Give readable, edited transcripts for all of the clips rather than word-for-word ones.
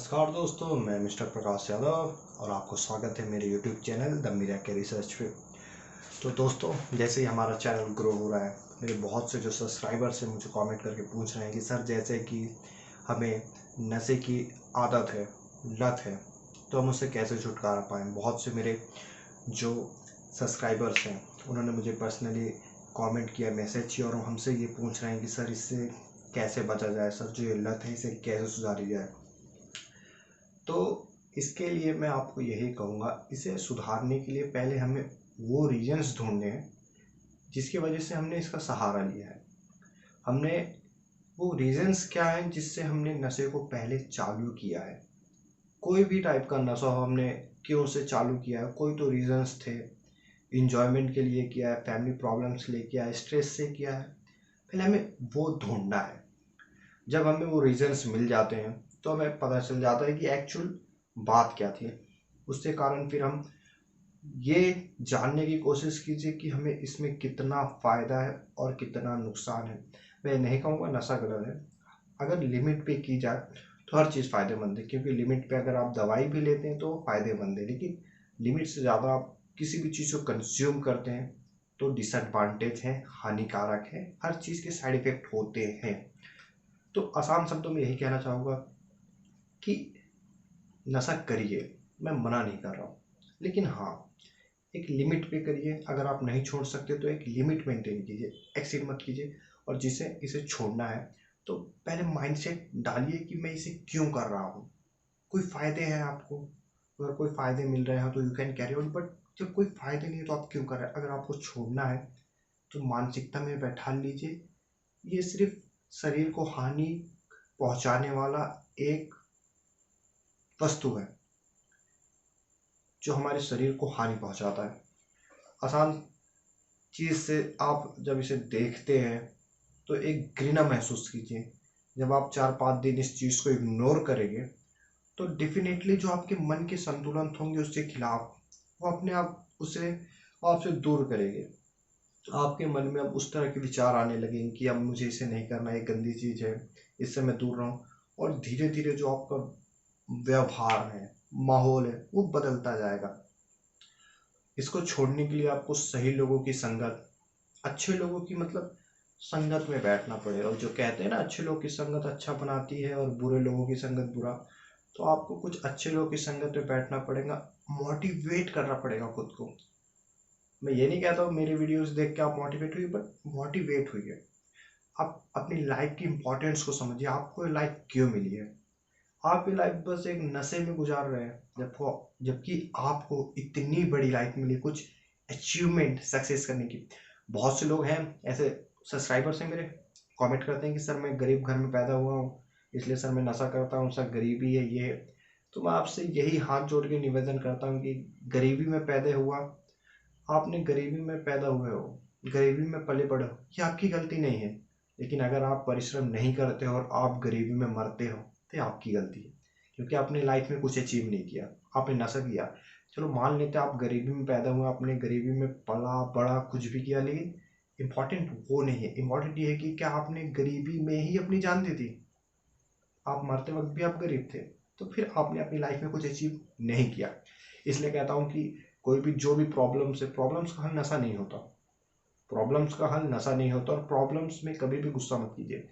नमस्कार दोस्तों, मैं मिस्टर प्रकाश यादव और आपको स्वागत है मेरे YouTube channel the miracle research पे। तो दोस्तों, जैसे ही हमारा चैनल ग्रो हो रहा है, मेरे बहुत से जो सब्सक्राइबर्स हैं मुझे कमेंट करके पूछ रहे हैं कि सर, जैसे कि हमें नशे की आदत है, लत है, तो हम उससे कैसे छुटकारा पाएँ। बहुत से मेरे जो सब्सक्राइबर्स हैं उन्होंने मुझे पर्सनली कमेंट किया, मैसेज किया और हमसे ये पूछ रहे हैं कि सर, इससे कैसे बचा जाए, सर जो ये लत है इसे कैसे सुधारी जाए। तो इसके लिए मैं आपको यही कहूँगा, इसे सुधारने के लिए पहले हमें वो रीजन्स ढूंढने हैं जिसकी वजह से हमने इसका सहारा लिया है। हमने वो रीजन्स क्या हैं जिससे हमने नशे को पहले चालू किया है। कोई भी टाइप का नशा हो, हमने क्यों उसे चालू किया है, कोई तो रीजन्स थे। इंजॉयमेंट के लिए किया है, फैमिली प्रॉब्लम्स ले किया है, स्ट्रेस से किया है। पहले हमें वो ढूंढना है। जब हमें वो रीजन्स मिल जाते हैं तो हमें पता चल जाता है कि एक्चुअल बात क्या थी। उसके कारण फिर हम ये जानने की कोशिश कीजिए कि हमें इसमें कितना फ़ायदा है और कितना नुकसान है। मैं नहीं कहूँगा नशा गलत है, अगर लिमिट पे की जाए तो हर चीज़ फ़ायदेमंद है, क्योंकि लिमिट पे अगर आप दवाई भी लेते हैं तो फ़ायदेमंद है, लेकिन लिमिट से ज़्यादा आप किसी भी चीज़ को कंज्यूम करते हैं तो डिसएडवांटेज है, हानिकारक है, हर चीज़ के साइड इफ़ेक्ट होते हैं। तो आसान शब्दों में यही कहना चाहूँगा कि नशा करिए, मैं मना नहीं कर रहा हूँ, लेकिन हाँ, एक लिमिट पे करिए। अगर आप नहीं छोड़ सकते तो एक लिमिट मेंटेन कीजिए, एक्सीड मत कीजिए। और जिसे इसे छोड़ना है तो पहले माइंडसेट डालिए कि मैं इसे क्यों कर रहा हूँ। कोई फ़ायदे हैं आपको, अगर कोई फ़ायदे मिल रहे हैं तो you can carry on, but जब कोई फ़ायदे नहीं है तो आप क्यों कर रहे हैं। अगर आपको छोड़ना है तो मानसिकता में बैठा लीजिए, ये सिर्फ शरीर को हानि पहुँचाने वाला एक वस्तु है जो हमारे शरीर को हानि पहुंचाता है। आसान चीज़ से आप जब इसे देखते हैं तो एक घृणा महसूस कीजिए। जब आप 4-5 दिन इस चीज़ को इग्नोर करेंगे तो डेफिनेटली जो आपके मन के संतुलन होंगे उसके खिलाफ, वो अपने आप उसे आपसे दूर करेंगे। आपके मन में अब उस तरह के विचार आने लगेंगे कि अब मुझे इसे नहीं करना, ये गंदी चीज़ है, इससे मैं दूर रहूं। और धीरे धीरे जो आपका व्यवहार है, माहौल है, वो बदलता जाएगा। इसको छोड़ने के लिए आपको सही लोगों की संगत, अच्छे लोगों की मतलब संगत में बैठना पड़ेगा। और जो कहते हैं ना, अच्छे लोगों की संगत अच्छा बनाती है और बुरे लोगों की संगत बुरा। तो आपको कुछ अच्छे लोगों की संगत में बैठना पड़ेगा, मोटिवेट करना पड़ेगा खुद को। मैं ये नहीं कहता हूँ मेरे वीडियोस देख के आप मोटिवेट हुई, बट मोटिवेट हुई। आप अपनी लाइफ की इंपॉर्टेंस को समझिए, आपको लाइफ क्यों मिली है। आप ये लाइफ बस एक नशे में गुजार रहे हैं, जबकि आपको इतनी बड़ी लाइफ मिली, कुछ अचीवमेंट सक्सेस करने की। बहुत से लोग हैं ऐसे, सब्सक्राइबर्स हैं मेरे, कमेंट करते हैं कि सर, मैं गरीब घर में पैदा हुआ हूँ, इसलिए सर मैं नशा करता हूँ, सर गरीबी है, ये है। तो मैं आपसे यही हाथ जोड़ के निवेदन करता हूँ कि गरीबी में पैदा हुआ, आपने गरीबी में पैदा हुए हो, गरीबी में पले बड़े हो, ये आपकी गलती नहीं है। लेकिन अगर आप परिश्रम नहीं करते हो और आप गरीबी में मरते हो तो ये आपकी गलती है, क्योंकि आपने लाइफ में कुछ अचीव नहीं किया, आपने नशा किया। चलो मान लेते आप गरीबी में पैदा हुए, आपने गरीबी में पला बड़ा कुछ भी किया, लेकिन इम्पॉर्टेंट वो नहीं है। इम्पॉर्टेंट ये है कि क्या आपने गरीबी में ही अपनी जान दी थी। आप मरते वक्त भी आप गरीब थे, तो फिर आपने अपनी लाइफ में कुछ अचीव नहीं किया। इसलिए कहता हूँ कि कोई भी जो भी प्रॉब्लम्स है, प्रॉब्लम्स का हल नशा नहीं होता, प्रॉब्लम्स का हल नशा नहीं होता। और प्रॉब्लम्स में कभी भी गुस्सा मत कीजिए।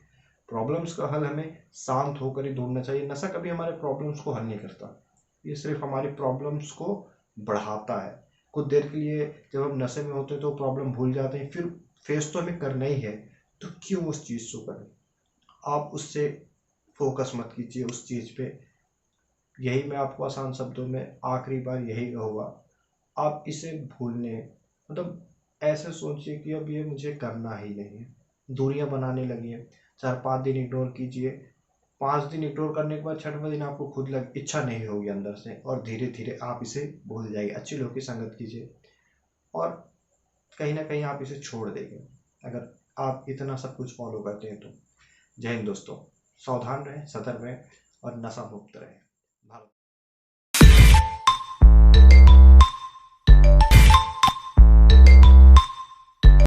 प्रॉब्लम्स का हल हमें शांत होकर ही ढूंढना चाहिए। नशा कभी हमारे प्रॉब्लम्स को हल नहीं करता, ये सिर्फ हमारी प्रॉब्लम्स को बढ़ाता है। कुछ देर के लिए जब हम नशे में होते हैं तो प्रॉब्लम भूल जाते हैं, फिर फेस तो हमें करना ही है, तो क्यों उस चीज़ को करें। आप उससे फोकस मत कीजिए उस चीज़ पे। यही मैं आपको आसान शब्दों में आखिरी बार यही कहूँगा, आप इसे भूलने, मतलब ऐसे सोचिए कि अब ये मुझे करना ही नहीं है। दूरियां बनाने लगी है, 4-5 दिन इग्नोर कीजिए, 5 दिन इग्नोर करने के बाद 6वें दिन आपको खुद इच्छा नहीं होगी अंदर से, और धीरे धीरे आप इसे भूल जाइए। अच्छे लोगों की संगत कीजिए और कहीं ना कहीं आप इसे छोड़ देंगे अगर आप इतना सब कुछ फॉलो करते हैं तो। जय हिंद दोस्तों, सावधान रहें, सतर्क रहें और नशा मुक्त रहें।